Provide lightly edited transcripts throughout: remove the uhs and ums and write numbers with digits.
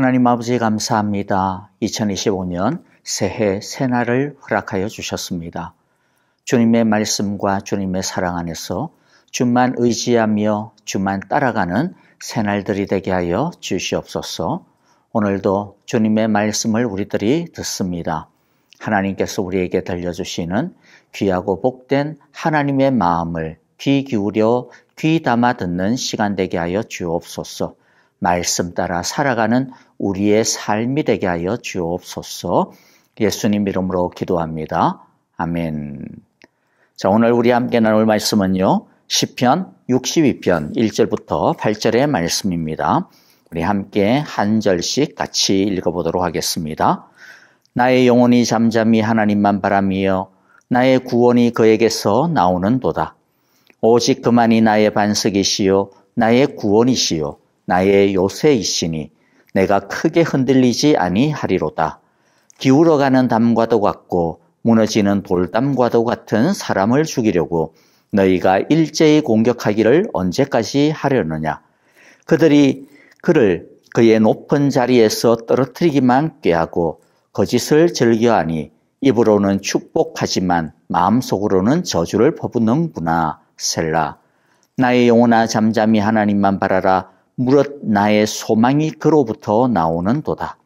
하나님 아버지 감사합니다. 2025년 새해 새날을 허락하여 주셨습니다. 주님의 말씀과 주님의 사랑 안에서 주만 의지하며 주만 따라가는 새날들이 되게 하여 주시옵소서. 오늘도 주님의 말씀을 우리들이 듣습니다. 하나님께서 우리에게 들려주시는 귀하고 복된 하나님의 마음을 귀 기울여 귀 담아 듣는 시간 되게 하여 주옵소서. 말씀 따라 살아가는 우리의 삶이 되게 하여 주옵소서. 예수님 이름으로 기도합니다. 아멘. 자, 오늘 우리 함께 나눌 말씀은요, 시편 62편 1절부터 8절의 말씀입니다. 우리 함께 한 절씩 같이 읽어보도록 하겠습니다. 나의 영혼이 잠잠히 하나님만 바라며 나의 구원이 그에게서 나오는도다. 오직 그만이 나의 반석이시요 나의 구원이시요 나의 요새이시니 내가 크게 흔들리지 아니하리로다. 기울어가는 담과도 같고 무너지는 돌담과도 같은 사람을 죽이려고 너희가 일제히 공격하기를 언제까지 하려느냐. 그들이 그를 그의 높은 자리에서 떨어뜨리기만 꾀하고 거짓을 즐겨하니 입으로는 축복하지만 마음속으로는 저주를 퍼붓는구나. 셀라. 나의 영혼아 잠잠히 하나님만 바라라. 무릇 나의 소망이 그로부터 나오는도다.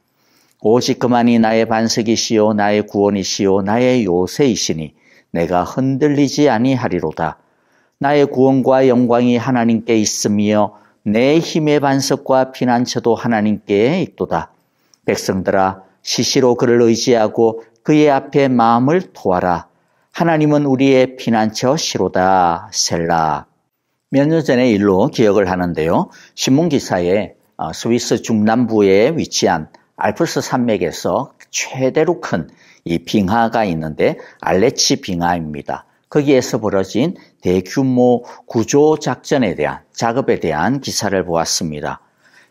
오직 그만이 나의 반석이시요 나의 구원이시요 나의 요새이시니 내가 흔들리지 아니하리로다. 나의 구원과 영광이 하나님께 있으며 내 힘의 반석과 피난처도 하나님께 있도다. 백성들아 시시로 그를 의지하고 그의 앞에 마음을 토하라. 하나님은 우리의 피난처시로다. 셀라. 몇 년 전의 일로 기억을 하는데요. 신문기사에 스위스 중남부에 위치한 알프스 산맥에서 최대로 큰 이 빙하가 있는데 알레치 빙하입니다. 거기에서 벌어진 대규모 구조 작전에 대한 작업에 대한 기사를 보았습니다.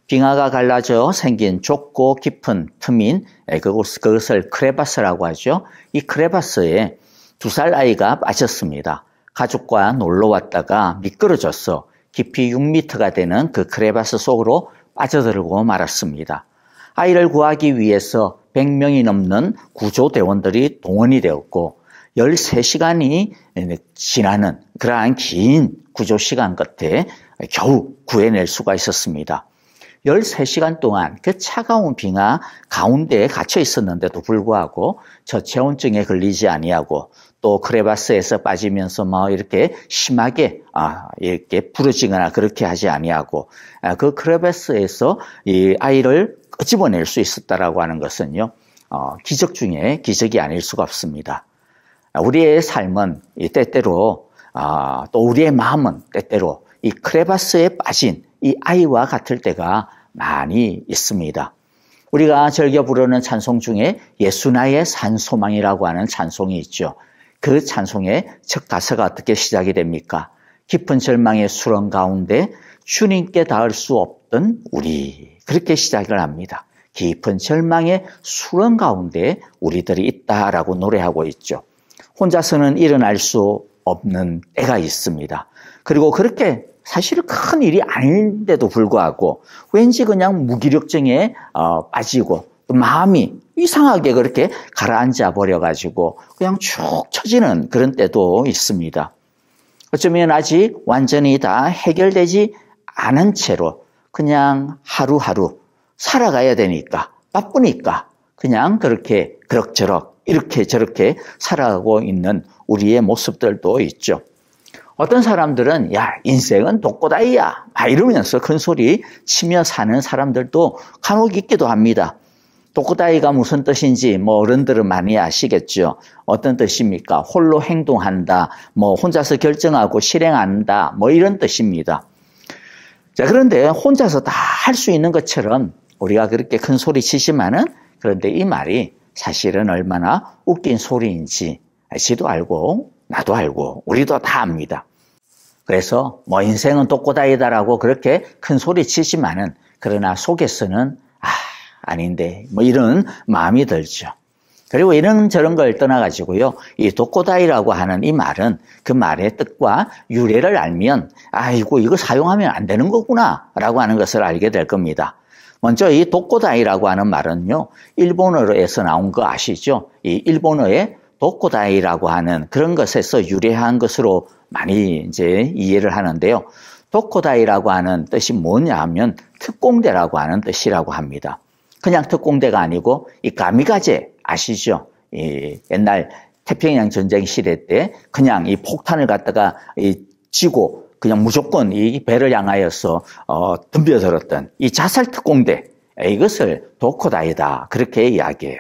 빙하가 갈라져 생긴 좁고 깊은 틈인 그것을 크레바스라고 하죠. 이 크레바스에 2살 아이가 빠졌습니다. 가족과 놀러 왔다가 미끄러져서 깊이 6m가 되는 그 크레바스 속으로 빠져들고 말았습니다. 아이를 구하기 위해서 100명이 넘는 구조대원들이 동원이 되었고 13시간이 지나는 그러한 긴 구조시간 끝에 겨우 구해낼 수가 있었습니다. 13시간 동안 그 차가운 빙하 가운데에 갇혀 있었는데도 불구하고 저체온증에 걸리지 아니하고 또 크레바스에서 빠지면서 이렇게 심하게 이렇게 부러지거나 그렇게 하지 아니하고 그 크레바스에서 이 아이를 끄집어낼 수 있었다라고 하는 것은요, 기적 중에 기적이 아닐 수가 없습니다. 우리의 삶은 때때로 또 우리의 마음은 때때로 이 크레바스에 빠진 이 아이와 같을 때가 많이 있습니다. 우리가 즐겨 부르는 찬송 중에 예수 나의 산소망이라고 하는 찬송이 있죠. 그 찬송의 첫 가사가 어떻게 시작이 됩니까? 깊은 절망의 수렁 가운데 주님께 닿을 수 없던 우리. 그렇게 시작을 합니다. 깊은 절망의 수렁 가운데 우리들이 있다라고 노래하고 있죠. 혼자서는 일어날 수 없는 때가 있습니다. 그리고 그렇게 사실 큰 일이 아닌데도 불구하고 왠지 그냥 무기력증에 빠지고 또 마음이 이상하게 그렇게 가라앉아 버려가지고 그냥 축 처지는 그런 때도 있습니다. 어쩌면 아직 완전히 다 해결되지 않은 채로 그냥 하루하루 살아가야 되니까 바쁘니까 그냥 그렇게 그럭저럭 이렇게 저렇게 살아가고 있는 우리의 모습들도 있죠. 어떤 사람들은 야 인생은 독고다이야 이러면서 큰 소리 치며 사는 사람들도 간혹 있기도 합니다. 독고다이가 무슨 뜻인지 어른들은 많이 아시겠죠. 어떤 뜻입니까? 홀로 행동한다, 혼자서 결정하고 실행한다, 이런 뜻입니다. 자, 그런데 혼자서 다 할 수 있는 것처럼 우리가 그렇게 큰 소리 치지만은 그런데 이 말이 사실은 얼마나 웃긴 소리인지 지도 알고 나도 알고 우리도 다 압니다. 그래서 인생은 독고다이다라고 그렇게 큰 소리 치지만은 그러나 속에서는 아닌데 이런 마음이 들죠. 그리고 이런저런 걸 떠나가지고요, 이 독고다이라고 하는 이 말은 그 말의 뜻과 유래를 알면 아이고 이거 사용하면 안 되는 거구나 라고 하는 것을 알게 될 겁니다. 먼저 이 도코다이라고 하는 말은요, 일본어에서 나온 거 아시죠? 이 일본어의 도코다이라고 하는 그런 것에서 유래한 것으로 많이 이제 이해를 하는데요. 도코다이라고 하는 뜻이 뭐냐 하면 특공대라고 하는 뜻이라고 합니다. 그냥 특공대가 아니고 이 가미가제 아시죠? 이 옛날 태평양 전쟁 시대 때 그냥 이 폭탄을 갖다가 쥐고 그냥 무조건 이 배를 향하여서 덤벼들었던 이 자살 특공대, 이것을 도코다이다 그렇게 이야기해요.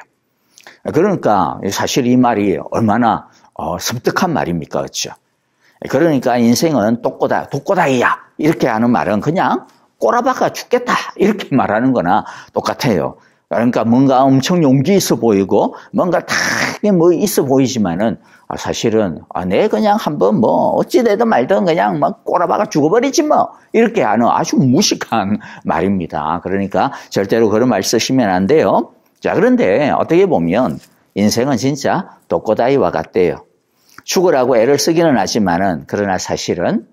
그러니까 사실 이 말이 얼마나 섬뜩한 말입니까, 그렇죠? 그러니까 인생은 도코다이야 이렇게 하는 말은 그냥 꼬라박아 죽겠다 이렇게 말하는 거나 똑같아요. 그러니까 뭔가 엄청 용기 있어 보이고 뭔가 다 뭐 있어 보이지만은 사실은 내 그냥 한번 뭐 어찌 되든 말든 그냥 막 꼬라박아 죽어버리지 뭐 이렇게 하는 아주 무식한 말입니다. 그러니까 절대로 그런 말 쓰시면 안 돼요. 자, 그런데 어떻게 보면 인생은 진짜 도코다이와 같대요. 죽으라고 애를 쓰기는 하지만은 그러나 사실은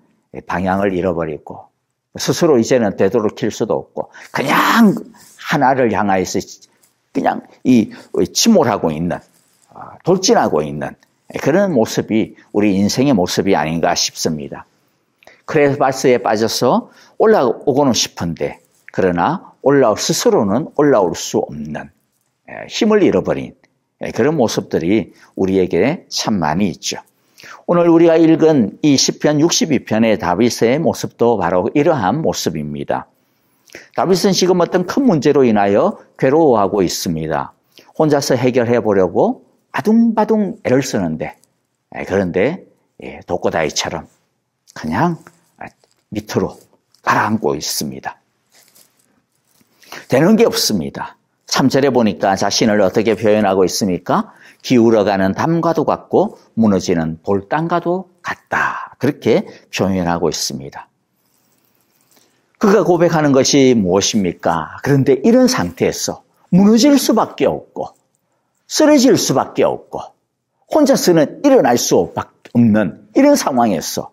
방향을 잃어버리고 스스로 이제는 되도록일 수도 없고 그냥 하나를 향하여서 그냥 이 침몰하고 있는 돌진하고 있는 그런 모습이 우리 인생의 모습이 아닌가 싶습니다. 크레바스에 빠져서 올라오고는 싶은데 그러나 스스로는 올라올 수 없는 힘을 잃어버린 그런 모습들이 우리에게 참 많이 있죠. 오늘 우리가 읽은 이 시편 62편의 다윗의 모습도 바로 이러한 모습입니다. 다윗은 지금 어떤 큰 문제로 인하여 괴로워하고 있습니다. 혼자서 해결해 보려고 아둥바둥 애를 쓰는데 그런데 도코다이처럼 그냥 밑으로 가라앉고 있습니다. 되는 게 없습니다. 3절에 보니까 자신을 어떻게 표현하고 있습니까? 기울어가는 담과도 같고 무너지는 돌담과도 같다. 그렇게 표현하고 있습니다. 그가 고백하는 것이 무엇입니까? 그런데 이런 상태에서 무너질 수밖에 없고 쓰러질 수밖에 없고 혼자서는 일어날 수 없는 이런 상황에서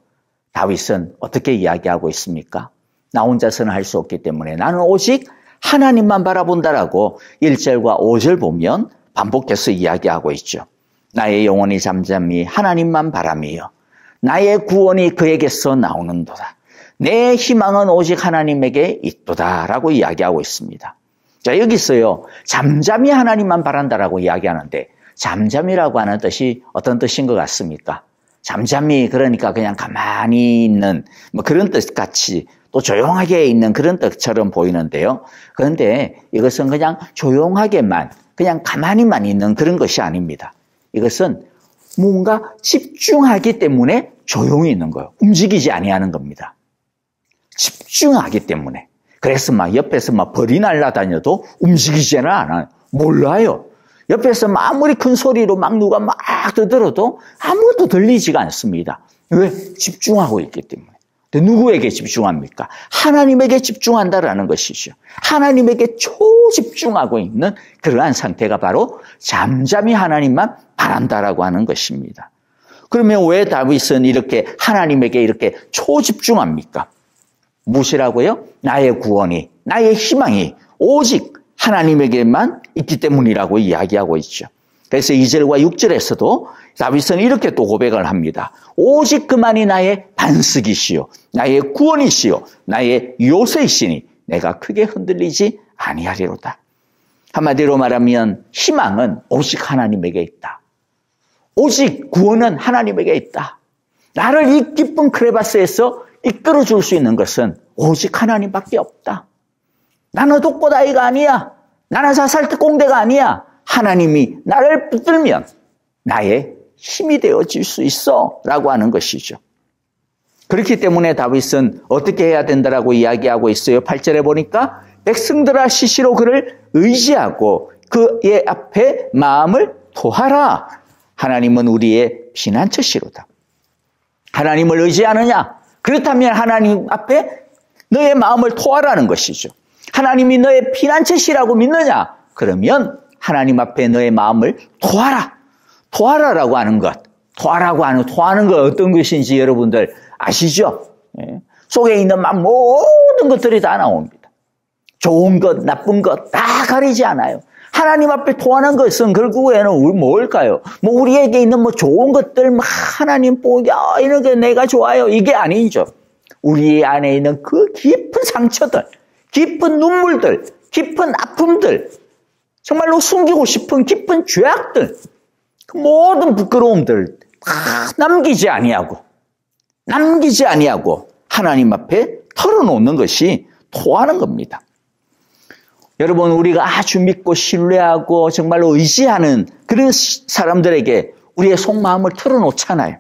다윗은 어떻게 이야기하고 있습니까? 나 혼자서는 할 수 없기 때문에 나는 오직 하나님만 바라본다라고 1절과 5절 보면 반복해서 이야기하고 있죠. 나의 영혼이 잠잠히 하나님만 바라며 나의 구원이 그에게서 나오는도다. 내 희망은 오직 하나님에게 있도다라고 이야기하고 있습니다. 자, 여기서요, 잠잠히 하나님만 바란다라고 이야기하는데 잠잠이라고 하는 뜻이 어떤 뜻인 것 같습니까? 잠잠히 그러니까 그냥 가만히 있는 뭐 그런 뜻 같이 또 조용하게 있는 그런 뜻처럼 보이는데요. 그런데 이것은 그냥 조용하게만 그냥 가만히만 있는 그런 것이 아닙니다. 이것은 뭔가 집중하기 때문에 조용히 있는 거예요. 움직이지 아니하는 겁니다. 집중하기 때문에. 그래서 막 옆에서 막 벌이 날아다녀도 움직이지는 않아요. 몰라요. 옆에서 아무리 큰 소리로 막 누가 막 떠들어도 아무것도 들리지가 않습니다. 왜? 집중하고 있기 때문에. 근데 누구에게 집중합니까? 하나님에게 집중한다라는 것이죠. 하나님에게 초집중하고 있는 그러한 상태가 바로 잠잠히 하나님만 바란다라고 하는 것입니다. 그러면 왜 다윗은 이렇게 하나님에게 이렇게 초집중합니까? 무엇이라고요? 나의 구원이, 나의 희망이 오직 하나님에게만 있기 때문이라고 이야기하고 있죠. 그래서 2절과 6절에서도 다윗은 이렇게 또 고백을 합니다. 오직 그만이 나의 반석이시요, 나의 구원이시요, 나의 요새이시니 내가 크게 흔들리지 아니하리로다. 한마디로 말하면 희망은 오직 하나님에게 있다. 오직 구원은 하나님에게 있다. 나를 이 기쁜 크레바스에서 이끌어줄 수 있는 것은 오직 하나님밖에 없다. 나는 독고다이가 아니야. 나는 자살특공대가 아니야. 하나님이 나를 붙들면 나의 힘이 되어질 수 있어 라고 하는 것이죠. 그렇기 때문에 다윗은 어떻게 해야 된다라고 이야기하고 있어요. 8절에 보니까 백성들아 시시로 그를 의지하고 그의 앞에 마음을 토하라. 하나님은 우리의 피난처시로다. 하나님을 의지하느냐? 그렇다면 하나님 앞에 너의 마음을 토하라는 것이죠. 하나님이 너의 피난처시라고 믿느냐? 그러면 하나님 앞에 너의 마음을 토하라. 토하라라고 하는 것. 토하는 것 어떤 것인지 여러분들 아시죠? 속에 있는 모든 것들이 다 나옵니다. 좋은 것, 나쁜 것 다 가리지 않아요. 하나님 앞에 토하는 것은 결국에는 뭘까요? 뭐 우리에게 있는 뭐 좋은 것들, 막 하나님 보야 이런 게 내가 좋아요. 이게 아니죠. 우리 안에 있는 그 깊은 상처들, 깊은 눈물들, 깊은 아픔들, 정말로 숨기고 싶은 깊은 죄악들, 그 모든 부끄러움들 다 남기지 아니하고 하나님 앞에 털어놓는 것이 토하는 겁니다. 여러분, 우리가 아주 믿고 신뢰하고 정말로 의지하는 그런 사람들에게 우리의 속마음을 털어놓잖아요.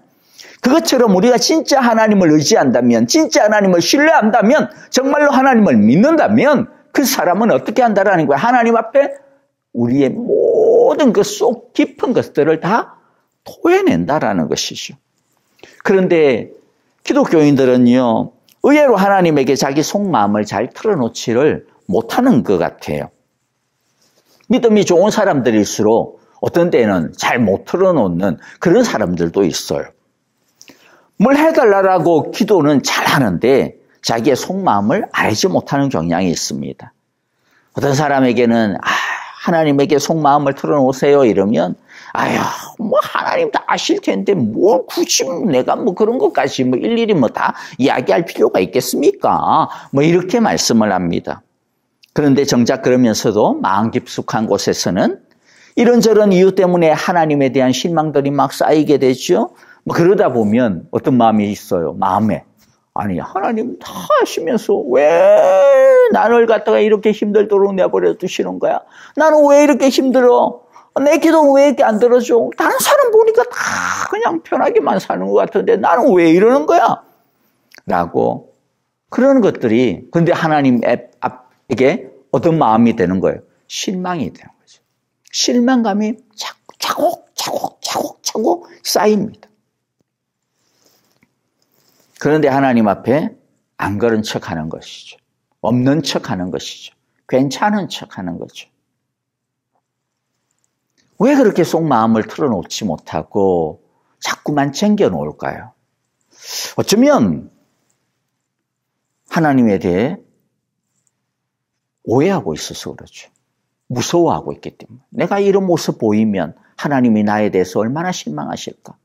그것처럼 우리가 진짜 하나님을 의지한다면, 진짜 하나님을 신뢰한다면, 정말로 하나님을 믿는다면 그 사람은 어떻게 한다라는 거예요? 하나님 앞에 우리의 모든 그 속 깊은 것들을 다 토해낸다라는 것이죠. 그런데 기독교인들은요, 의외로 하나님에게 자기 속마음을 잘 털어놓지를 못하는 것 같아요. 믿음이 좋은 사람들일수록 어떤 때는 잘 못 털어놓는 그런 사람들도 있어요. 뭘 해달라고 기도는 잘하는데 자기의 속마음을 알지 못하는 경향이 있습니다. 어떤 사람에게는 하나님에게 속마음을 털어놓으세요 이러면 뭐 하나님 다 아실 텐데 뭘 굳이 내가 뭐 그런 것까지 뭐 일일이 뭐 다 이야기할 필요가 있겠습니까? 뭐 이렇게 말씀을 합니다. 그런데 정작 그러면서도 마음 깊숙한 곳에서는 이런저런 이유 때문에 하나님에 대한 실망들이 막 쌓이게 되죠. 뭐 그러다 보면 어떤 마음이 있어요. 마음에 아니 하나님 다 하시면서 왜 나를 갖다가 이렇게 힘들도록 내버려 두시는 거야? 나는 왜 이렇게 힘들어? 내 기도는 왜 이렇게 안 들어줘? 다른 사람 보니까 다 그냥 편하게만 사는 것 같은데 나는 왜 이러는 거야? 라고 그런 것들이 근데 하나님에게 어떤 마음이 되는 거예요? 실망이 되는 거죠. 실망감이 차곡차곡 쌓입니다. 그런데 하나님 앞에 안 그런 척하는 것이죠. 없는 척하는 것이죠. 괜찮은 척하는 거죠. 왜 그렇게 속마음을 털어놓지 못하고 자꾸만 챙겨놓을까요? 어쩌면 하나님에 대해 오해하고 있어서 그렇죠. 무서워하고 있기 때문에. 내가 이런 모습 보이면 하나님이 나에 대해서 얼마나 실망하실까?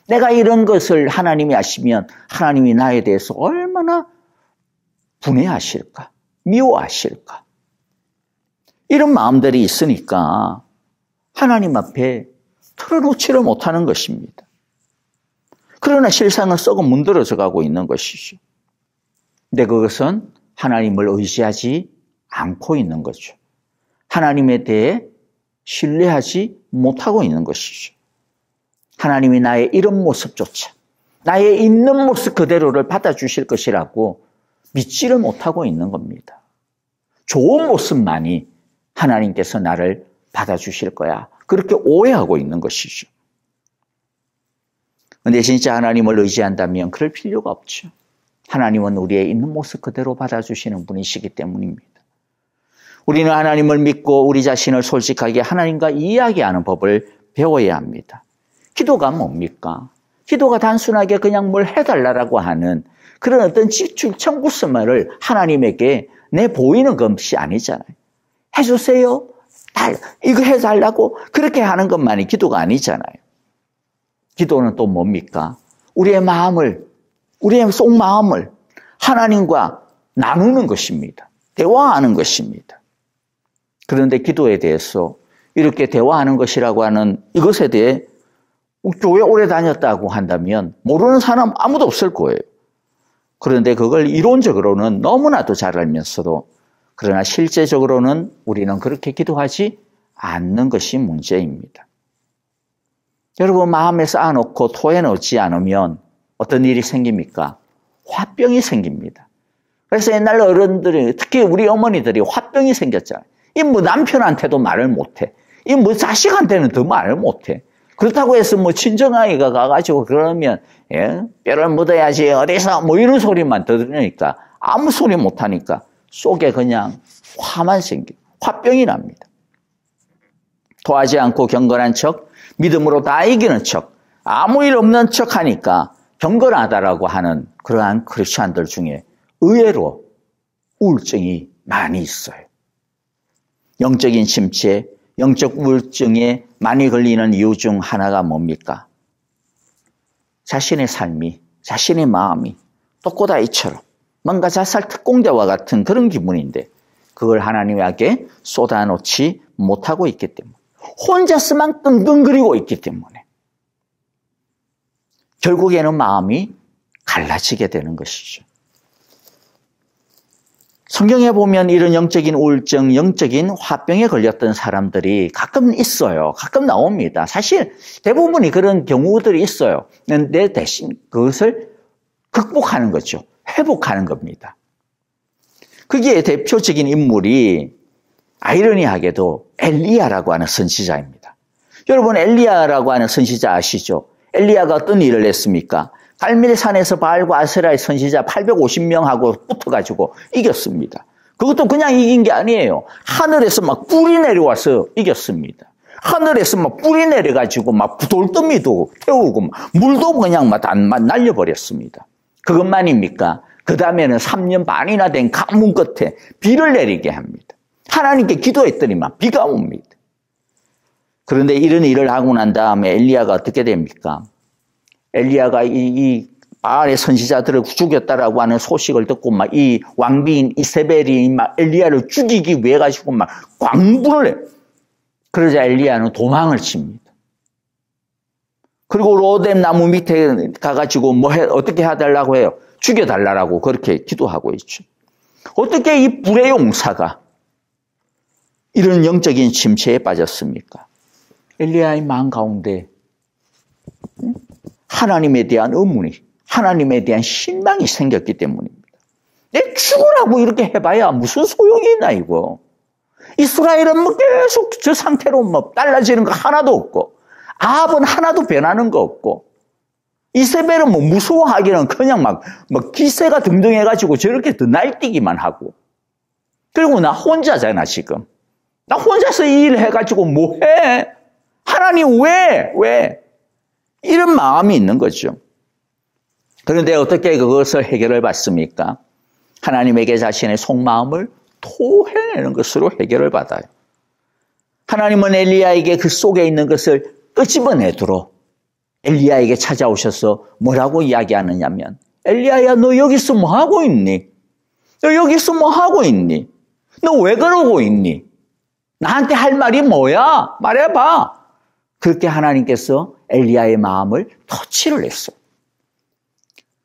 내가 이런 것을 하나님이 아시면 하나님이 나에 대해서 얼마나 분해하실까? 미워하실까? 이런 마음들이 있으니까 하나님 앞에 털어놓지를 못하는 것입니다. 그러나 실상은 썩어 문드러져 가고 있는 것이죠. 근데 그것은 하나님을 의지하지 않고 있는 거죠. 하나님에 대해 신뢰하지 못하고 있는 것이죠. 하나님이 나의 이런 모습조차 나의 있는 모습 그대로를 받아주실 것이라고 믿지를 못하고 있는 겁니다. 좋은 모습만이 하나님께서 나를 받아주실 거야. 그렇게 오해하고 있는 것이죠. 그런데 진짜 하나님을 의지한다면 그럴 필요가 없죠. 하나님은 우리의 있는 모습 그대로 받아주시는 분이시기 때문입니다. 우리는 하나님을 믿고 우리 자신을 솔직하게 하나님과 이야기하는 법을 배워야 합니다. 기도가 뭡니까? 기도가 단순하게 그냥 뭘 해달라고 하는 그런 어떤 직출 청구서만을 하나님에게 내보이는 것이 아니잖아요. 해주세요. 이거 해달라고 그렇게 하는 것만이 기도가 아니잖아요. 기도는 또 뭡니까? 우리의 마음을, 우리의 속마음을 하나님과 나누는 것입니다. 대화하는 것입니다. 그런데 기도에 대해서 이렇게 대화하는 것이라고 하는 이것에 대해 교회 오래 다녔다고 한다면 모르는 사람 아무도 없을 거예요. 그런데 그걸 이론적으로는 너무나도 잘 알면서도 그러나 실제적으로는 우리는 그렇게 기도하지 않는 것이 문제입니다. 여러분 마음에 쌓아놓고 토해놓지 않으면 어떤 일이 생깁니까? 화병이 생깁니다. 그래서 옛날 어른들이 특히 우리 어머니들이 화병이 생겼잖아요. 이 뭐 남편한테도 말을 못해. 이 뭐 자식한테는 더 말을 못해. 그렇다고 해서 뭐 친정아이가 가가지고 그러면 뼈를 묻어야지 어디서 뭐 이런 소리만 들으니까 아무 소리 못하니까 속에 그냥 화만 생겨요. 화병이 납니다. 토하지 않고 경건한 척, 믿음으로 다 이기는 척, 아무 일 없는 척 하니까 경건하다라고 하는 그러한 크리스찬들 중에 의외로 우울증이 많이 있어요. 영적인 침체, 영적 우울증에 많이 걸리는 이유 중 하나가 뭡니까? 자신의 삶이, 자신의 마음이 또꼬다이처럼 뭔가 자살 특공대와 같은 그런 기분인데 그걸 하나님에게 쏟아놓지 못하고 있기 때문에 혼자서만 끙끙거리고 있기 때문에 결국에는 마음이 갈라지게 되는 것이죠. 성경에 보면 이런 영적인 우울증, 영적인 화병에 걸렸던 사람들이 가끔 있어요. 가끔 나옵니다. 사실 대부분이 그런 경우들이 있어요. 그런데 대신 그것을 극복하는 거죠. 회복하는 겁니다. 거기에 대표적인 인물이 아이러니하게도 엘리야라고 하는 선지자입니다. 여러분 엘리야라고 하는 선지자 아시죠? 엘리야가 어떤 일을 했습니까? 갈멜산에서 바알과 아세라의 선지자 850명하고 붙어가지고 이겼습니다. 그것도 그냥 이긴 게 아니에요. 하늘에서 막 불이 내려와서 이겼습니다. 하늘에서 막 불이 내려가지고 막 돌더미도 태우고 물도 그냥 막 날려버렸습니다. 그것만입니까? 그 다음에는 3년 반이나 된 가뭄 끝에 비를 내리게 합니다. 하나님께 기도했더니만 비가 옵니다. 그런데 이런 일을 하고 난 다음에 엘리야가 어떻게 됩니까? 엘리야가 이 바알의 선지자들을 죽였다라고 하는 소식을 듣고 막 이 왕비인 이세벨이 막 엘리야를 죽이기 위해 가지고 막 광분을 해요. 그러자 엘리야는 도망을 칩니다. 그리고 로뎀 나무 밑에 가가지고 어떻게 해달라고 해요? 죽여달라고 그렇게 기도하고 있죠. 어떻게 이 불의 용사가 이런 영적인 침체에 빠졌습니까? 엘리야의 마음 가운데 하나님에 대한 의문이, 하나님에 대한 신망이 생겼기 때문입니다. 내 죽으라고 이렇게 해봐야 무슨 소용이 있나 이거. 이스라엘은 뭐 계속 저 상태로 뭐 달라지는 거 하나도 없고 아합은 하나도 변하는 거 없고 이세벨은 뭐 무서워하기는 그냥 막 기세가 등등해가지고 저렇게 더 날뛰기만 하고 그리고 나 혼자잖아 지금. 나 혼자서 이 일 해가지고 뭐 해? 하나님 왜? 이런 마음이 있는 거죠. 그런데 어떻게 그것을 해결을 받습니까? 하나님에게 자신의 속마음을 토해내는 것으로 해결을 받아요. 하나님은 엘리야에게 그 속에 있는 것을 끄집어내도록 엘리야에게 찾아오셔서 뭐라고 이야기하느냐면 엘리야야 너 여기서 뭐 하고 있니? 너 여기서 뭐 하고 있니? 너 왜 그러고 있니? 나한테 할 말이 뭐야? 말해봐. 그렇게 하나님께서 엘리야의 마음을 터치를 했어요.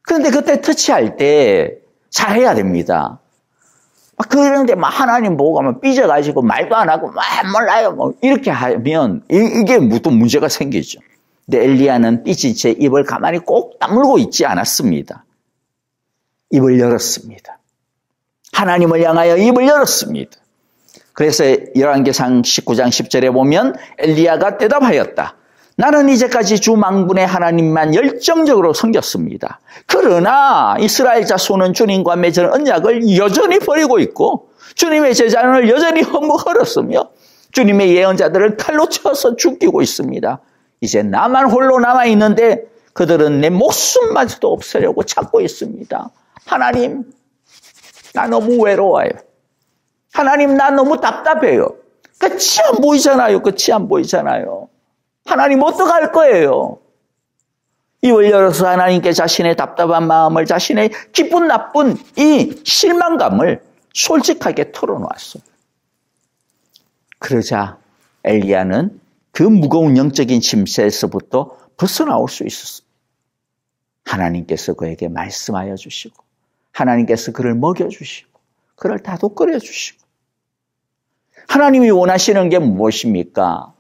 그런데 그때 터치할 때 잘해야 됩니다. 그런데 막 하나님 보고 가면 삐져가지고 말도 안 하고 몰라요 뭐 이렇게 하면 이게 또 문제가 생기죠. 근데 엘리야는 삐진 채 입을 가만히 꼭 다물고 있지 않았습니다. 입을 열었습니다. 하나님을 향하여 입을 열었습니다. 그래서 열왕기상 19장 10절에 보면 엘리야가 대답하였다. 나는 이제까지 주 망군의 하나님만 열정적으로 섬겼습니다. 그러나 이스라엘 자손은 주님과 맺은 언약을 여전히 버리고 있고 주님의 제자를 여전히 허물었으며 주님의 예언자들을 칼로 쳐서 죽이고 있습니다. 이제 나만 홀로 남아있는데 그들은 내 목숨마저도 없애려고 찾고 있습니다. 하나님, 나 너무 외로워요. 하나님, 나 너무 답답해요. 끝이 안 보이잖아요. 끝이 안 보이잖아요. 하나님 어떡할 거예요? 입을 열어서 하나님께 자신의 답답한 마음을, 자신의 기쁜 나쁜 이 실망감을 솔직하게 털어놓았어요. 그러자 엘리야는 그 무거운 영적인 침체에서부터 벗어나올 수 있었습니다. 하나님께서 그에게 말씀하여 주시고 하나님께서 그를 먹여주시고 그를 다독거려 주시고 하나님이 원하시는 게 무엇입니까?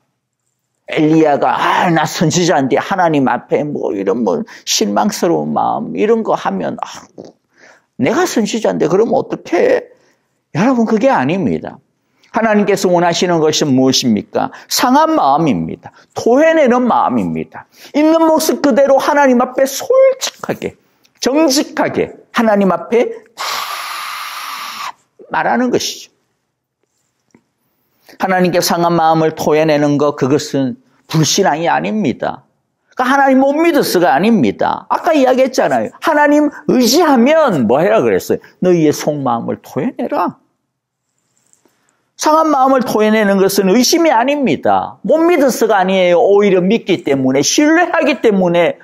엘리야가 나 선지자인데 하나님 앞에 뭐 이런 뭐 실망스러운 마음 이런 거 하면 내가 선지자인데 그러면 어떡해? 여러분 그게 아닙니다. 하나님께서 원하시는 것이 무엇입니까? 상한 마음입니다. 토해내는 마음입니다. 있는 모습 그대로 하나님 앞에 솔직하게 정직하게 하나님 앞에 다 말하는 것이죠. 하나님께 상한 마음을 토해내는 것 그것은 불신앙이 아닙니다. 그러니까 하나님 못 믿어서가 아닙니다. 아까 이야기했잖아요. 하나님 의지하면 뭐 해라 그랬어요? 너희의 속마음을 토해내라. 상한 마음을 토해내는 것은 의심이 아닙니다. 못 믿어서가 아니에요. 오히려 믿기 때문에, 신뢰하기 때문에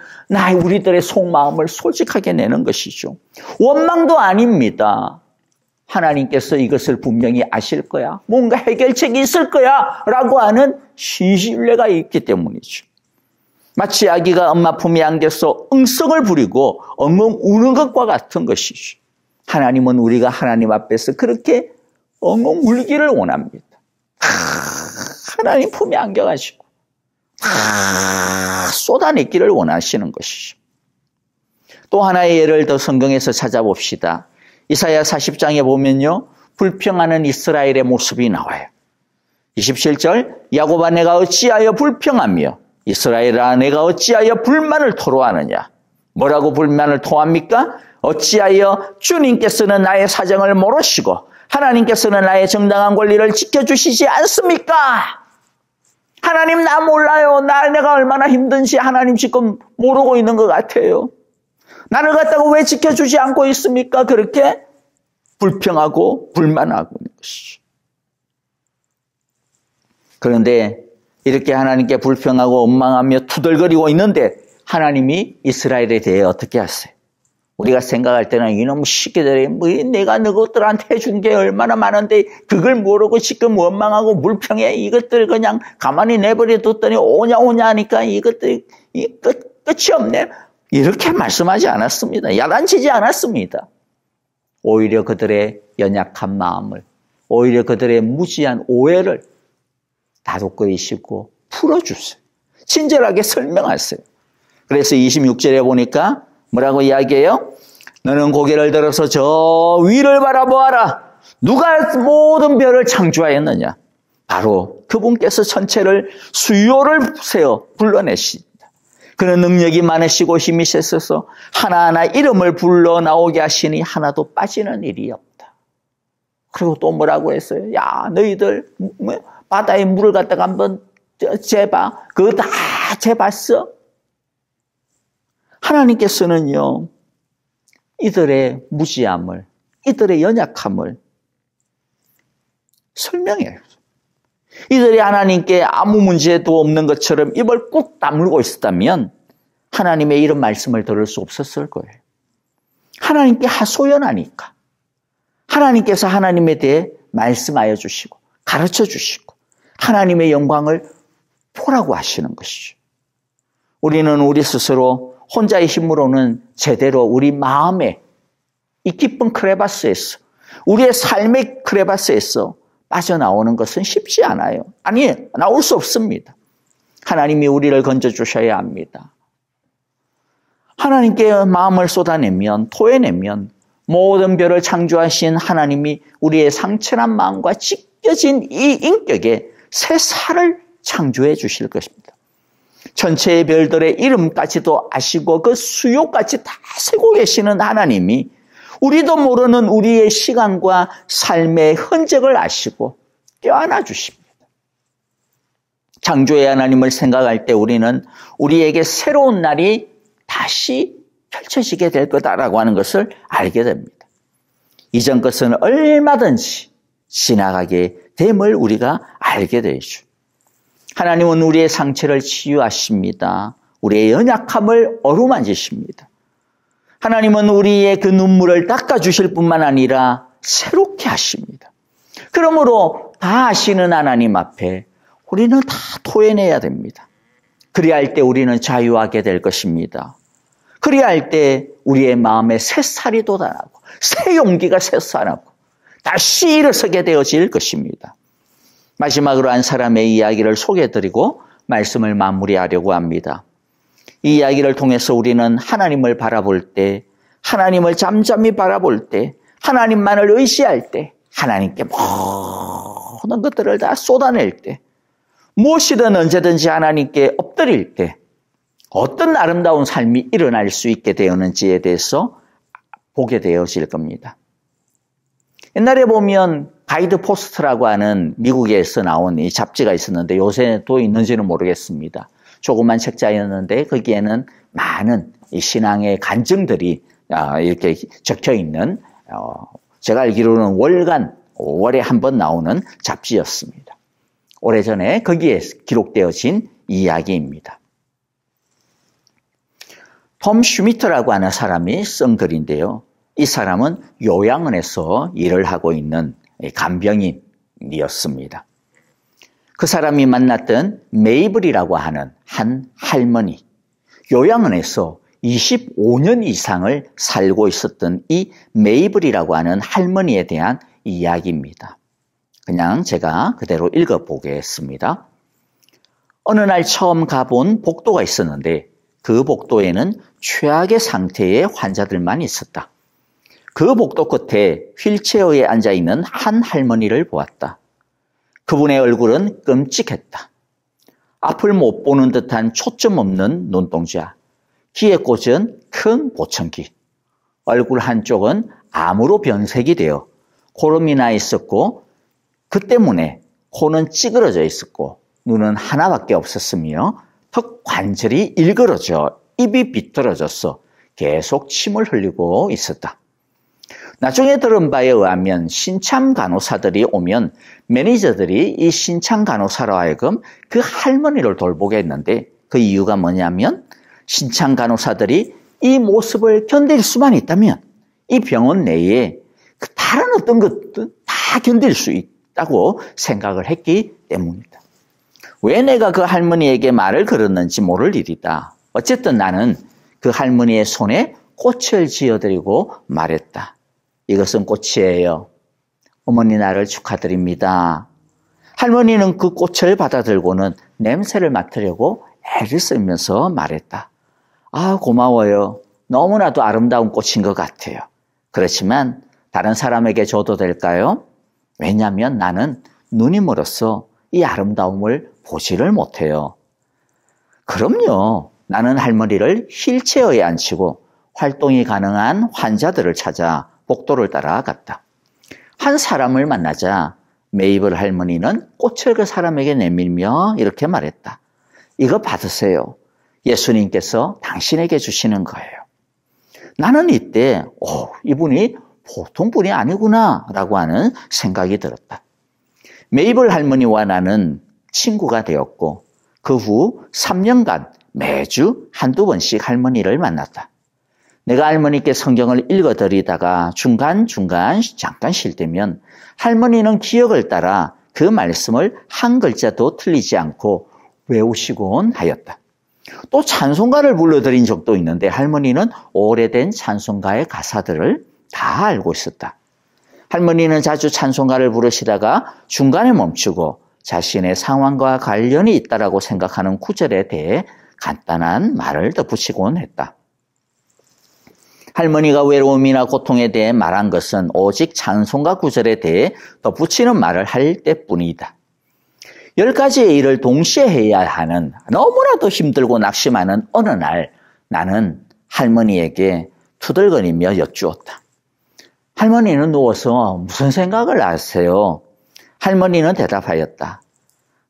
우리들의 속마음을 솔직하게 내는 것이죠. 원망도 아닙니다. 하나님께서 이것을 분명히 아실 거야. 뭔가 해결책이 있을 거야. 라고 하는 신뢰가 있기 때문이죠. 마치 아기가 엄마 품에 안겨서 응석을 부리고 엉엉 우는 것과 같은 것이죠. 하나님은 우리가 하나님 앞에서 그렇게 엉엉 울기를 원합니다. 하나님 품에 안겨가지고 쏟아내기를 원하시는 것이죠. 또 하나의 예를 더 성경에서 찾아봅시다. 이사야 40장에 보면요, 불평하는 이스라엘의 모습이 나와요. 27절, 야곱아 내가 어찌하여 불평하며 이스라엘아 내가 어찌하여 불만을 토로하느냐. 뭐라고 불만을 토합니까? 어찌하여 주님께서는 나의 사정을 모르시고 하나님께서는 나의 정당한 권리를 지켜주시지 않습니까? 하나님 나 몰라요. 내가 얼마나 힘든지 하나님 지금 모르고 있는 것 같아요. 나를 갖다가 왜 지켜주지 않고 있습니까? 그렇게 불평하고 불만하고 있는 것이죠. 그런데 이렇게 하나님께 불평하고 원망하며 투덜거리고 있는데 하나님이 이스라엘에 대해 어떻게 하세요? 우리가 생각할 때는 이놈 시기들이 내가 너희들한테 해준 게 얼마나 많은데 그걸 모르고 지금 원망하고 불평해. 이것들 그냥 가만히 내버려 뒀더니 오냐 하니까 이것들이 끝이 없네. 이렇게 말씀하지 않았습니다. 야단치지 않았습니다. 오히려 그들의 연약한 마음을, 오히려 그들의 무지한 오해를 다독거리시고 풀어주세요. 친절하게 설명하세요. 그래서 26절에 보니까 뭐라고 이야기해요? 너는 고개를 들어서 저 위를 바라보아라. 누가 모든 별을 창조하였느냐? 바로 그분께서 천체를 수요를 세어 불러내십니다. 그는 능력이 많으시고 힘이 세셔서 하나하나 이름을 불러 나오게 하시니 하나도 빠지는 일이 없다. 그리고 또 뭐라고 했어요? 야, 너희들 바다의 물을 갖다가 한번 재봐. 그거 다 재봤어? 하나님께서는요, 이들의 무지함을, 이들의 연약함을 설명해요. 이들이 하나님께 아무 문제도 없는 것처럼 입을 꾹 다물고 있었다면 하나님의 이런 말씀을 들을 수 없었을 거예요. 하나님께 하소연하니까 하나님께서 하나님에 대해 말씀하여 주시고 가르쳐 주시고 하나님의 영광을 보라고 하시는 것이죠. 우리는 우리 스스로 혼자의 힘으로는 제대로 우리 마음에 이 깊은 크레바스에서 우리의 삶의 크레바스에서 빠져나오는 것은 쉽지 않아요. 아니, 나올 수 없습니다. 하나님이 우리를 건져주셔야 합니다. 하나님께 마음을 쏟아내면, 토해내면 모든 별을 창조하신 하나님이 우리의 상처난 마음과 찢겨진 이 인격에 새 살을 창조해 주실 것입니다. 전체의 별들의 이름까지도 아시고 그 수요까지 다 세고 계시는 하나님이 우리도 모르는 우리의 시간과 삶의 흔적을 아시고 껴안아 주십니다. 창조의 하나님을 생각할 때 우리는 우리에게 새로운 날이 다시 펼쳐지게 될 거다라고 하는 것을 알게 됩니다. 이전 것은 얼마든지 지나가게 됨을 우리가 알게 되죠. 하나님은 우리의 상처를 치유하십니다. 우리의 연약함을 어루만지십니다. 하나님은 우리의 그 눈물을 닦아주실 뿐만 아니라 새롭게 하십니다. 그러므로 다 아시는 하나님 앞에 우리는 다 토해내야 됩니다. 그리할 때 우리는 자유하게 될 것입니다. 그리할 때 우리의 마음에 새살이 돋아나고 새 용기가 솟아나고 다시 일어서게 되어질 것입니다. 마지막으로 한 사람의 이야기를 소개해드리고 말씀을 마무리하려고 합니다. 이 이야기를 통해서 우리는 하나님을 바라볼 때, 하나님을 잠잠히 바라볼 때, 하나님만을 의지할 때, 하나님께 모든 것들을 다 쏟아낼 때, 무엇이든 언제든지 하나님께 엎드릴 때 어떤 아름다운 삶이 일어날 수 있게 되었는지에 대해서 보게 되어질 겁니다. 옛날에 보면 가이드 포스트라고 하는 미국에서 나온 이 잡지가 있었는데 요새도 있는지는 모르겠습니다. 조그만 책자였는데 거기에는 많은 이 신앙의 간증들이 이렇게 적혀 있는 제가 알기로는 월간 월에 한 번 나오는 잡지였습니다. 오래전에 거기에 기록되어진 이야기입니다. 톰 슈미트라고 하는 사람이 쓴 글인데요. 이 사람은 요양원에서 일을 하고 있는 간병인이었습니다. 그 사람이 만났던 메이블이라고 하는 한 할머니, 요양원에서 25년 이상을 살고 있었던 이 메이블이라고 하는 할머니에 대한 이야기입니다. 그냥 제가 그대로 읽어보겠습니다. 어느 날 처음 가본 복도가 있었는데 그 복도에는 최악의 상태의 환자들만 있었다. 그 복도 끝에 휠체어에 앉아있는 한 할머니를 보았다. 그분의 얼굴은 끔찍했다. 앞을 못 보는 듯한 초점 없는 눈동자, 귀에 꽂은 큰 보청기, 얼굴 한쪽은 암으로 변색이 되어 고름이 나 있었고 그 때문에 코는 찌그러져 있었고 눈은 하나밖에 없었으며 턱 관절이 일그러져 입이 비뚤어져서 계속 침을 흘리고 있었다. 나중에 들은 바에 의하면 신참 간호사들이 오면 매니저들이 이 신참 간호사로 하여금 그 할머니를 돌보게 했는데 그 이유가 뭐냐면 신참 간호사들이 이 모습을 견딜 수만 있다면 이 병원 내에 그 다른 어떤 것도 다 견딜 수 있다고 생각을 했기 때문이다. 왜 내가 그 할머니에게 말을 걸었는지 모를 일이다. 어쨌든 나는 그 할머니의 손에 꽃을 지어드리고 말했다. 이것은 꽃이에요. 어머니 나를 축하드립니다. 할머니는 그 꽃을 받아들고는 냄새를 맡으려고 애를 쓰면서 말했다. 아, 고마워요. 너무나도 아름다운 꽃인 것 같아요. 그렇지만 다른 사람에게 줘도 될까요? 왜냐하면 나는 눈이 멀어서 이 아름다움을 보지를 못해요. 그럼요. 나는 할머니를 휠체어에 앉히고 활동이 가능한 환자들을 찾아 복도를 따라갔다. 한 사람을 만나자 메이블 할머니는 꽃을 그 사람에게 내밀며 이렇게 말했다. 이거 받으세요. 예수님께서 당신에게 주시는 거예요. 나는 이때 이분이 보통 분이 아니구나 라고 하는 생각이 들었다. 메이블 할머니와 나는 친구가 되었고 그 후 3년간 매주 한두 번씩 할머니를 만났다. 내가 할머니께 성경을 읽어드리다가 중간중간 잠깐 쉴 때면 할머니는 기억을 따라 그 말씀을 한 글자도 틀리지 않고 외우시곤 하였다. 또 찬송가를 불러드린 적도 있는데 할머니는 오래된 찬송가의 가사들을 다 알고 있었다. 할머니는 자주 찬송가를 부르시다가 중간에 멈추고 자신의 상황과 관련이 있다라고 생각하는 구절에 대해 간단한 말을 덧붙이곤 했다. 할머니가 외로움이나 고통에 대해 말한 것은 오직 찬송가 구절에 대해 덧붙이는 말을 할 때뿐이다. 10가지의 일을 동시에 해야 하는 너무나도 힘들고 낙심하는 어느 날 나는 할머니에게 투덜거리며 여쭈었다. 할머니는 누워서 무슨 생각을 하세요? 할머니는 대답하였다.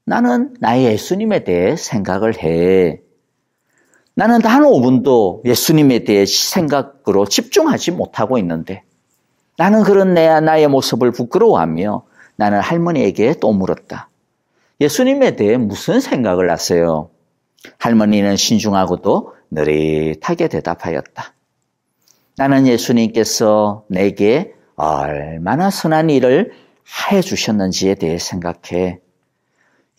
나는 나의 예수님에 대해 생각을 해. 나는 단 5분도 예수님에 대해 생각으로 집중하지 못하고 있는데 나는 그런 나의 모습을 부끄러워하며 나는 할머니에게 또 물었다. 예수님에 대해 무슨 생각을 하세요? 할머니는 신중하고도 느릿하게 대답하였다. 나는 예수님께서 내게 얼마나 선한 일을 해주셨는지에 대해 생각해.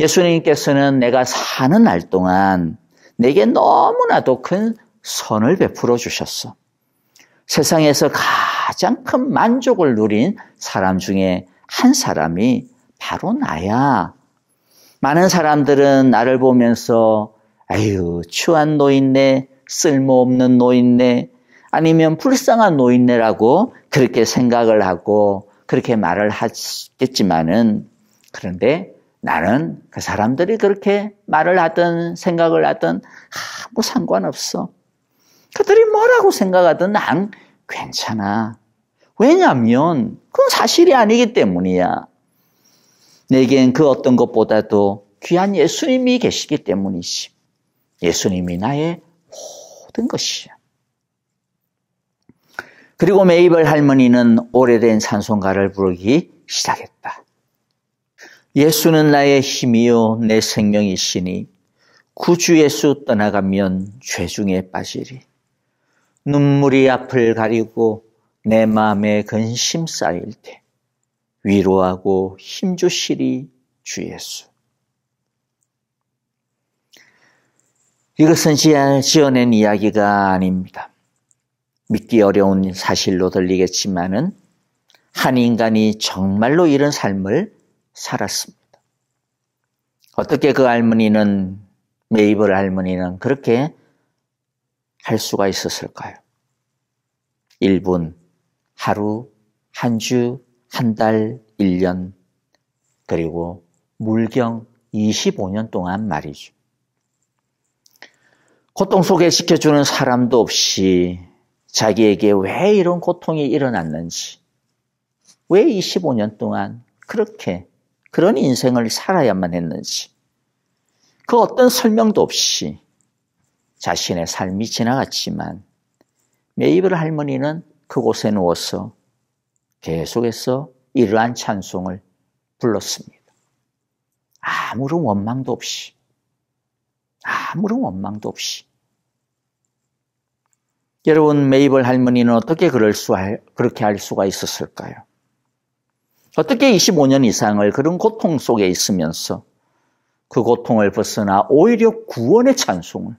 예수님께서는 내가 사는 날 동안 내게 너무나도 큰 선을 베풀어 주셨어. 세상에서 가장 큰 만족을 누린 사람 중에 한 사람이 바로 나야. 많은 사람들은 나를 보면서 아유, 추한 노인네, 쓸모없는 노인네, 아니면 불쌍한 노인네라고 그렇게 생각을 하고 그렇게 말을 하겠지만은 그런데 나는 그 사람들이 그렇게 말을 하든 생각을 하든 아무 상관없어. 그들이 뭐라고 생각하든 난 괜찮아. 왜냐하면 그건 사실이 아니기 때문이야. 내겐 그 어떤 것보다도 귀한 예수님이 계시기 때문이지. 예수님이 나의 모든 것이야. 그리고 메이블 할머니는 오래된 찬송가를 부르기 시작했다. 예수는 나의 힘이요 내 생명이시니 구주 예수 떠나가면 죄중에 빠지리. 눈물이 앞을 가리고 내 마음에 근심 쌓일 때 위로하고 힘주시리 주 예수. 이것은 지어낸 이야기가 아닙니다. 믿기 어려운 사실로 들리겠지만은 한 인간이 정말로 이런 삶을 살았습니다. 어떻게 그 할머니는, 메이블 할머니는 그렇게 할 수가 있었을까요? 1분, 하루, 한 주, 한 달, 1년, 그리고 물경 25년 동안 말이죠. 고통 속에 지켜주는 사람도 없이 자기에게 왜 이런 고통이 일어났는지, 왜 25년 동안 그런 인생을 살아야만 했는지, 그 어떤 설명도 없이 자신의 삶이 지나갔지만 메이블 할머니는 그곳에 누워서 계속해서 이러한 찬송을 불렀습니다. 아무런 원망도 없이. 여러분, 메이블 할머니는 어떻게 그렇게 할 수가 있었을까요? 어떻게 25년 이상을 그런 고통 속에 있으면서 그 고통을 벗어나 오히려 구원의 찬송을,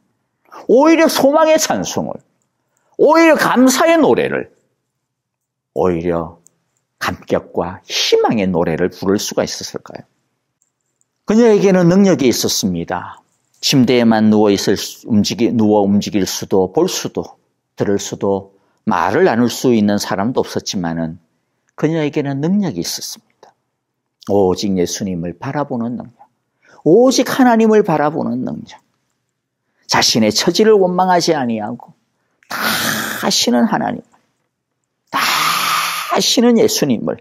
오히려 소망의 찬송을, 오히려 감사의 노래를, 오히려 감격과 희망의 노래를 부를 수가 있었을까요? 그녀에게는 능력이 있었습니다. 침대에만 누워 움직일 수도, 볼 수도, 들을 수도, 말을 나눌 수 있는 사람도 없었지만은 그녀에게는 능력이 있었습니다. 오직 예수님을 바라보는 능력, 오직 하나님을 바라보는 능력, 자신의 처지를 원망하지 아니하고 다 아시는 하나님을, 다 아시는 예수님을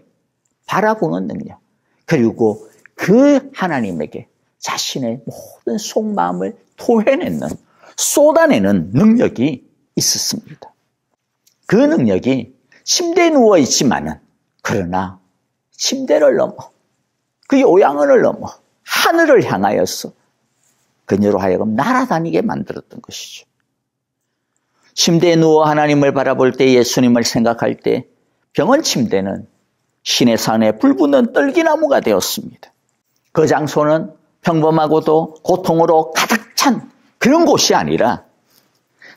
바라보는 능력, 그리고 그 하나님에게 자신의 모든 속마음을 토해내는, 쏟아내는 능력이 있었습니다. 그 능력이 침대에 누워있지만은, 그러나 침대를 넘어, 그 요양원을 넘어 하늘을 향하여서 그녀로 하여금 날아다니게 만들었던 것이죠. 침대에 누워 하나님을 바라볼 때, 예수님을 생각할 때 병원 침대는 신의 산에 불붙는 떨기나무가 되었습니다. 그 장소는 평범하고도 고통으로 가득 찬 그런 곳이 아니라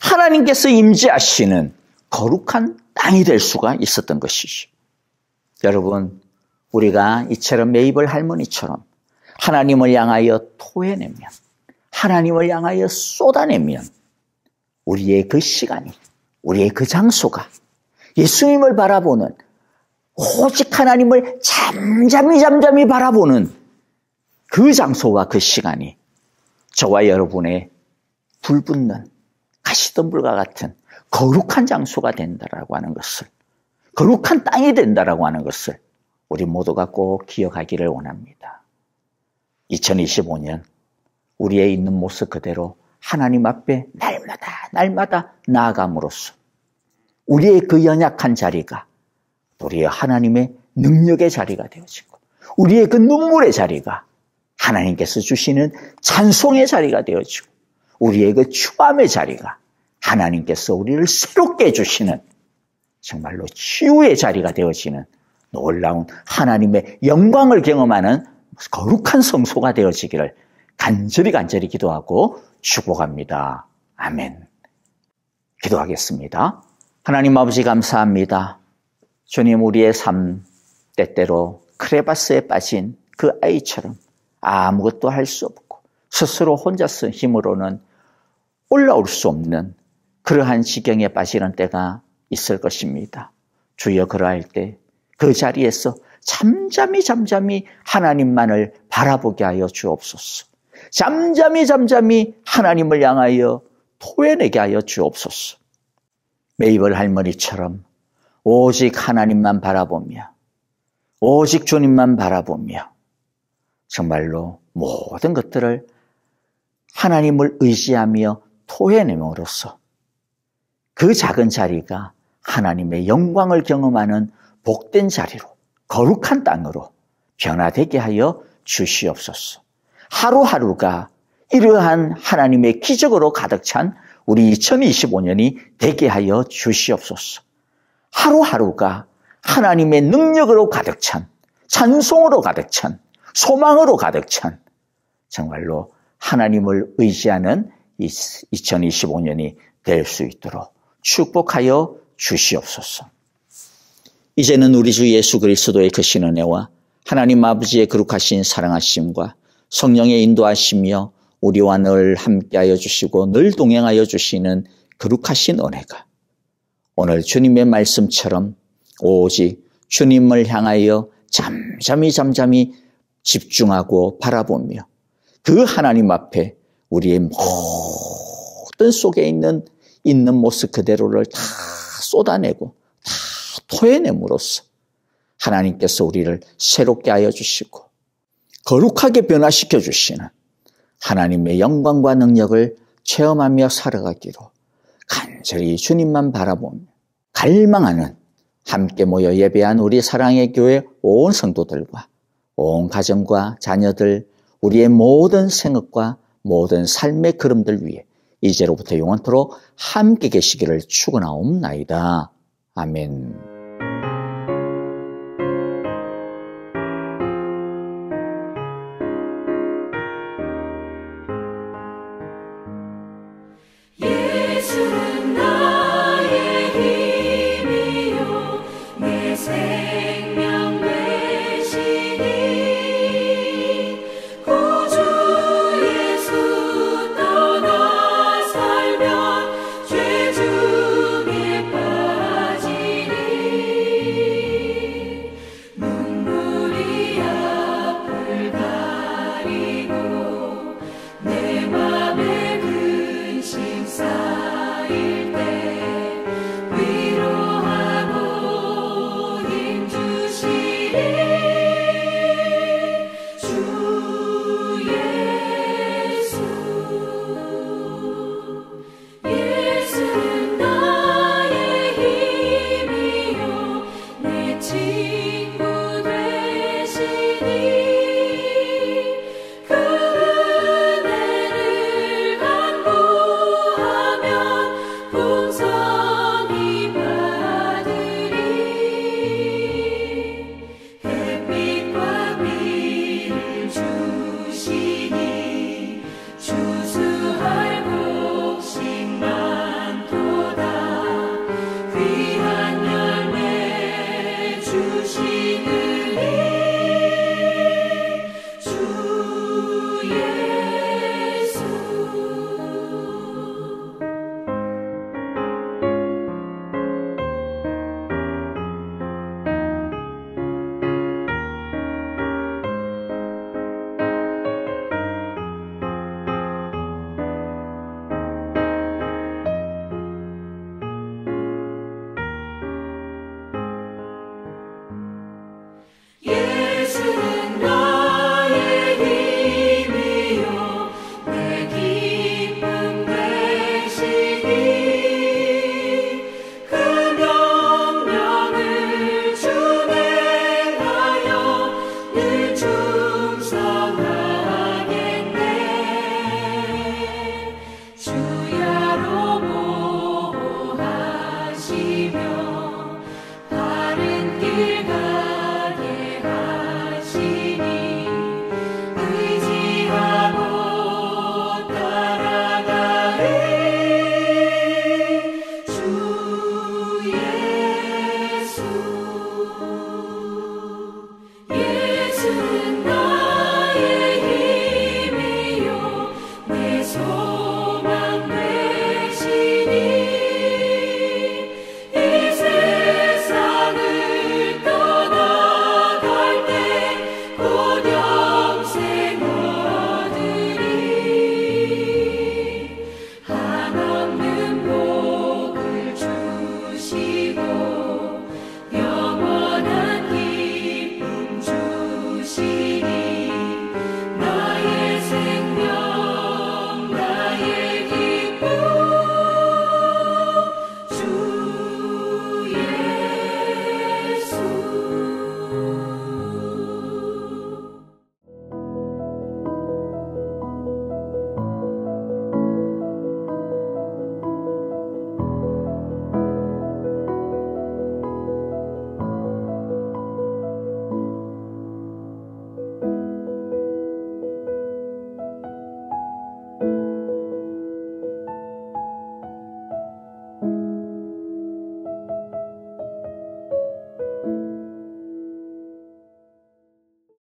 하나님께서 임재하시는 거룩한 땅이 될 수가 있었던 것이죠. 여러분, 우리가 이처럼 메이블 할머니처럼 하나님을 향하여 토해내면, 하나님을 향하여 쏟아내면 우리의 그 시간이, 우리의 그 장소가 예수님을 바라보는, 오직 하나님을 잠잠히 바라보는 그 장소와 그 시간이 저와 여러분의 불붙는 가시덤불과 같은 거룩한 장소가 된다라고 하는 것을, 거룩한 땅이 된다라고 하는 것을 우리 모두가 꼭 기억하기를 원합니다. 2025년 우리의 있는 모습 그대로 하나님 앞에 날마다 나아감으로써 우리의 그 연약한 자리가 우리의 하나님의 능력의 자리가 되어지고, 우리의 그 눈물의 자리가 하나님께서 주시는 찬송의 자리가 되어지고, 우리의 그 추함의 자리가 하나님께서 우리를 새롭게 해주시는 정말로 치유의 자리가 되어지는 놀라운 하나님의 영광을 경험하는 거룩한 성소가 되어지기를 간절히 기도하고 축복합니다. 아멘. 기도하겠습니다. 하나님 아버지 감사합니다. 주님, 우리의 삶 때때로 크레바스에 빠진 그 아이처럼 아무것도 할 수 없고 스스로 혼자서 힘으로는 올라올 수 없는 그러한 지경에 빠지는 때가 있을 것입니다. 주여, 그러할 때 그 자리에서 잠잠히 하나님만을 바라보게 하여 주옵소서. 잠잠히 하나님을 향하여 토해내게 하여 주옵소서. 메이블 할머니처럼 오직 하나님만 바라보며, 오직 주님만 바라보며 정말로 모든 것들을 하나님을 의지하며 토해냄으로써 그 작은 자리가 하나님의 영광을 경험하는 복된 자리로, 거룩한 땅으로 변화되게 하여 주시옵소서. 하루하루가 이러한 하나님의 기적으로 가득 찬 우리 2025년이 되게 하여 주시옵소서. 하루하루가 하나님의 능력으로 가득 찬, 찬송으로 가득 찬, 소망으로 가득 찬, 정말로 하나님을 의지하는 2025년이 될 수 있도록 축복하여 주시옵소서. 이제는 우리 주 예수 그리스도의 크신 은혜와 하나님 아버지의 거룩하신 사랑하심과 성령의 인도하시며 우리와 늘 함께하여 주시고 늘 동행하여 주시는 거룩하신 은혜가 오늘 주님의 말씀처럼 오직 주님을 향하여 잠잠히 집중하고 바라보며 그 하나님 앞에 우리의 모든 속에 있는 모습 그대로를 다 쏟아내고 다 토해냄으로써 하나님께서 우리를 새롭게 하여 주시고 거룩하게 변화시켜 주시는 하나님의 영광과 능력을 체험하며 살아가기로 간절히 주님만 바라보며 갈망하는 함께 모여 예배한 우리 사랑의 교회 온 성도들과 온 가정과 자녀들 우리의 모든 생각과 모든 삶의 걸음들 위해 이제로부터 영원토록 함께 계시기를 축원하옵나이다. 아멘.